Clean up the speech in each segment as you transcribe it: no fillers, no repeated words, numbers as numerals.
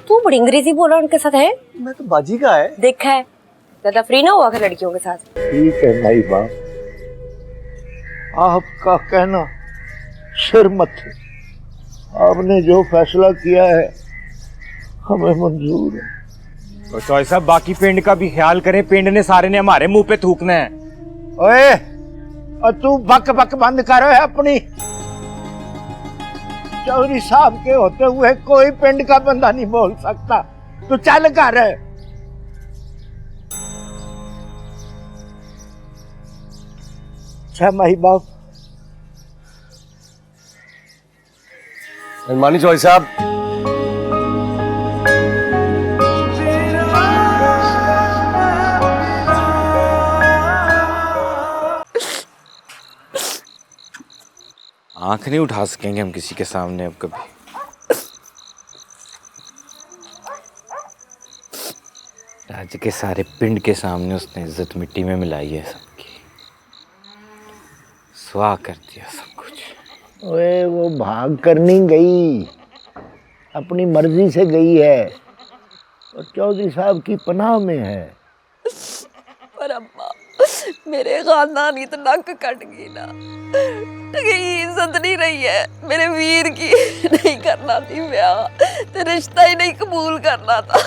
तू बड़ी अंग्रेजी बोल रहा है उनके साथ है? मैं तो बाजी का है। देखा है, ज्यादा फ्री ना हुआ कर लड़कियों के साथ। ठीक है भाई बाप, आपका कहना सिर मत। आपने जो फैसला किया है हमें मंजूर है। तो चौधरी साहब बाकी पिंड का भी ख्याल करें, पिंड ने सारे ने हमारे मुंह पे थूकना है। ओए और तू बक बक बंद करो है अपनी। चौधरी साहब के होते हुए कोई पिंड का बंदा नहीं बोल सकता। तू चल कर। अच्छा माही बाप। मानी चौधरी साहब, आंख नहीं उठा सकेंगे हम किसी के सामने अब कभी। राज्य के सारे पिंड के सामने उसने इज्जत मिट्टी में मिलाई है सबकी, स्वाह कर दिया सब कुछ। ओए वो भाग कर नहीं गई, अपनी मर्जी से गई है और चौधरी साहब की पनाह में है। पर अम्मा मेरे खानदान की तो नक कट गई ना, ये इज्जत नहीं रही है मेरे वीर की। नहीं करना थी ब्याह, तो रिश्ता ही नहीं कबूल करना था।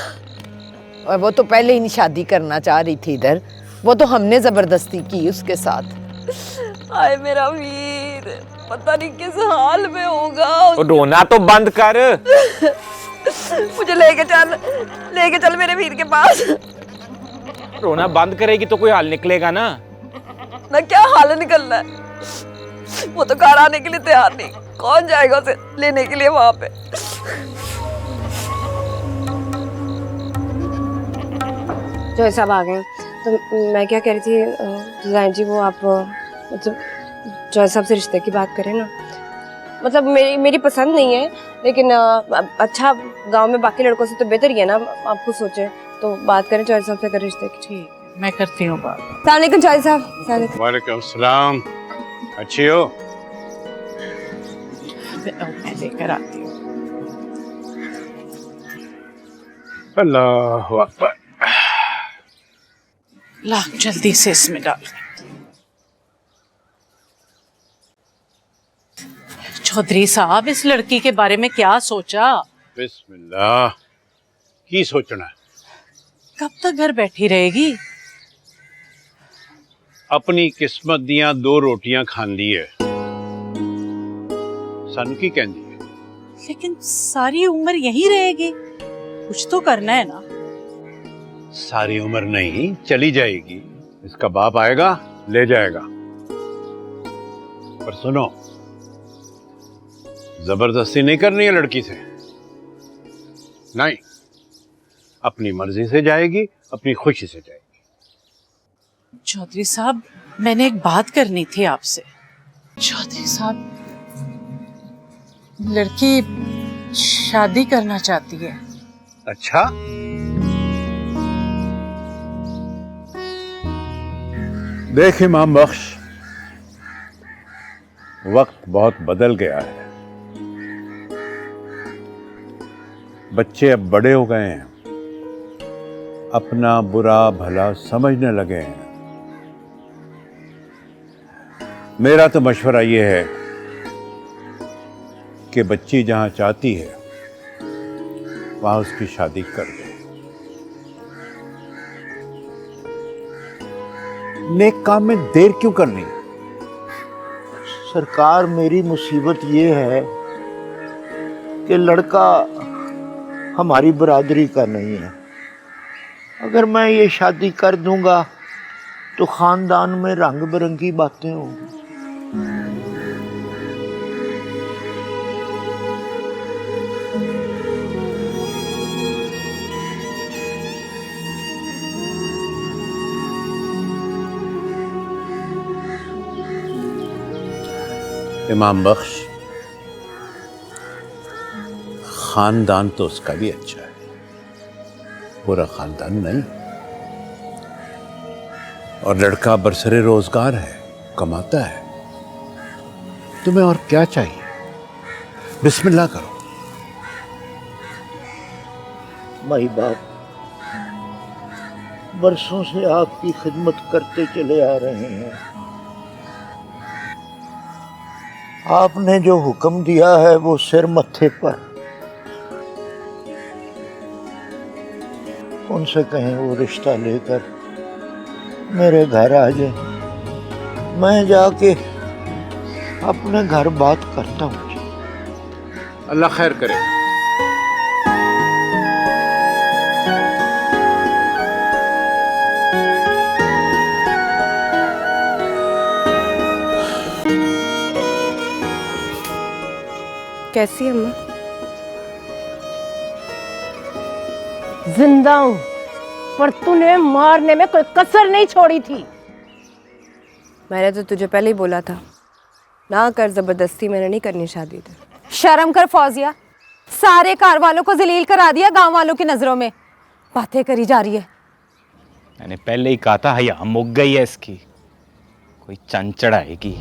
और वो तो पहले ही नहीं शादी करना चाह रही थी इधर, वो तो हमने जबरदस्ती की उसके साथ। हाय मेरा वीर, पता नहीं किस हाल में होगा। तो रोना तो बंद कर। मुझे लेके चल मेरे वीर के पास। रोना बंद करेगी तो कोई हल निकलेगा ना। ना क्या हाल निकलना है, वो तो घर आने के लिए तैयार नहीं। कौन जाएगा उसे लेने के लिए वहां पे। जो साहब आ गए, तो मैं क्या कह रही थी डिजाइन जी, वो आप मतलब जॉय साहब से रिश्ते की बात करें ना। मतलब मेरी पसंद नहीं है, लेकिन अच्छा गांव में बाकी लड़कों से तो बेहतर ही है ना। आप खुद सोचें तो बात करें जॉय साहब से कर रिश्ते की। ठीक, मैं करती हूँ बात। अस्सलाम वालेकुम जॉय साहब। वालेकुम सलाम। अच्छी हो? मैं लेकर आती हूँ। अल्लाह अकबर। ला जल्दी से इसमें डाल। चौधरी साहब, इस लड़की के बारे में क्या सोचा? बिस्मिल्लाह। की सोचना है? कब तक घर बैठी रहेगी? अपनी किस्मत दियां दो रोटियां खांदी है, सन की कहती है। लेकिन सारी उम्र यहीं रहेगी, कुछ तो करना है ना। सारी उम्र नहीं, चली जाएगी। इसका बाप आएगा ले जाएगा। पर सुनो, जबरदस्ती नहीं करनी है लड़की से। नहीं, अपनी मर्जी से जाएगी, अपनी खुशी से जाएगी। चौधरी साहब, मैंने एक बात करनी थी आपसे। चौधरी साहब, लड़की शादी करना चाहती है। अच्छा, देख इमाम बख्श, वक्त बहुत बदल गया है। बच्चे अब बड़े हो गए हैं, अपना बुरा भला समझने लगे हैं। मेरा तो मशवरा ये है कि बच्ची जहां चाहती है वहां उसकी शादी कर दो। नेक काम में देर क्यों करनी? सरकार, मेरी मुसीबत ये है कि लड़का हमारी बरादरी का नहीं है। अगर मैं ये शादी कर दूंगा तो खानदान में रंग बिरंगी बातें होंगी। इमाम बख्श, खानदान तो उसका भी अच्छा है, पूरा खानदान नहीं। और लड़का बरसरे रोजगार है, कमाता है। तुम्हें और क्या चाहिए? बिस्मिल्लाह करो। माई बाप बरसों से आपकी खिदमत करते चले आ रहे हैं। आपने जो हुक्म दिया है वो सिर मत्थे पर। उनसे कहें वो रिश्ता लेकर मेरे घर आ जाए, मैं जाके अपने घर बात करता हूँ। अल्लाह खैर करे। कैसी है अम्मा? जिंदा हूं, पर तूने मारने में कोई कसर नहीं छोड़ी थी। मैंने तो तुझे पहले ही बोला था ना कर, जबरदस्ती मैंने नहीं करनी शादी। तो शर्म कर फौजिया, सारे कार वालों को जलील करा दिया गांव वालों की नजरों में। बातें करी जा रही है। मैंने पहले ही कहा था हया मुक गई है इसकी, कोई चंद चढ़ाएगी।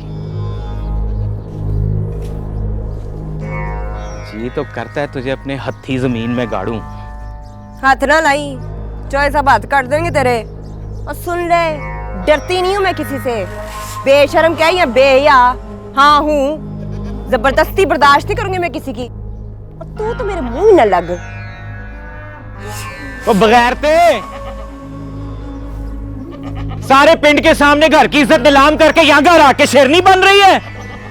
जी तो करता है तुझे अपने हत्थी जमीन में गाड़ूं। हाथ ना लाई, चोए सब हाथ काट देंगे तेरे। और सुन ले, डरती नहीं हूँ मैं किसी से। बेशर्म क्या या बेहया हाँ हूँ, जबरदस्ती बर्दाश्त नहीं करूंगी मैं किसी की। और तू तो मेरे मुंह न लग। तो बगैर ते सारे पिंड के सामने घर की इज्जत नीलाम करके यहाँ घर आके शेरनी बन रही है।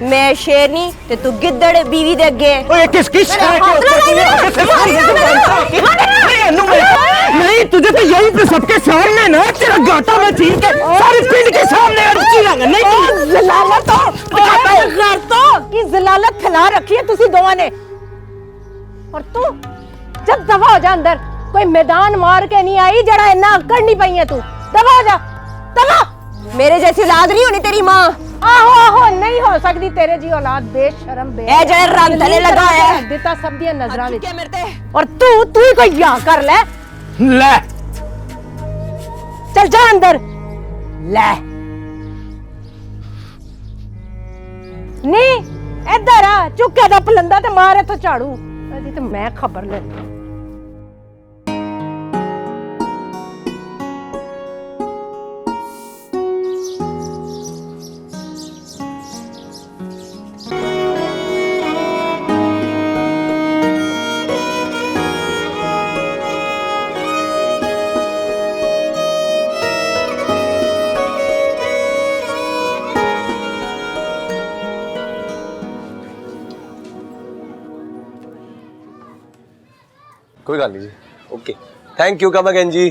मैं शेरनी ते तू गिद्दड़ बीवी दे अगे। ओए किसकी शिकायत नहीं, तुझे तो यही पे सबके सामने ना तेरा गाटा में ठीक है, सारे पिंड के सामने अड़ची रंग नहीं जलालत की जलालत फैला रखी है तुसी दोवां ने। और तू जब दफा हो जा अंदर, कोई मैदान मार के नहीं आई जड़ा इन्ना अकड़ नहीं पई है। तू दफा हो जा, दफा। मेरे जैसी औलाद नहीं होनी तेरी माँ। आहो आहो, नहीं हो सकती तेरे जी औलाद। बेशरम बे ए जड़े रंग थले लगा है दिता सब दी नजरां विच। क्या मेरे ते? और तू ही कोई या कर ले। ले चल जा अंदर। ले नहीं इधर आ, चुके दा पलंदा ते मारे तो झाड़ू। अजी तो मैं खबर लेता। कोई गल नहीं जी, ओके, थैंक यू कमगन जी।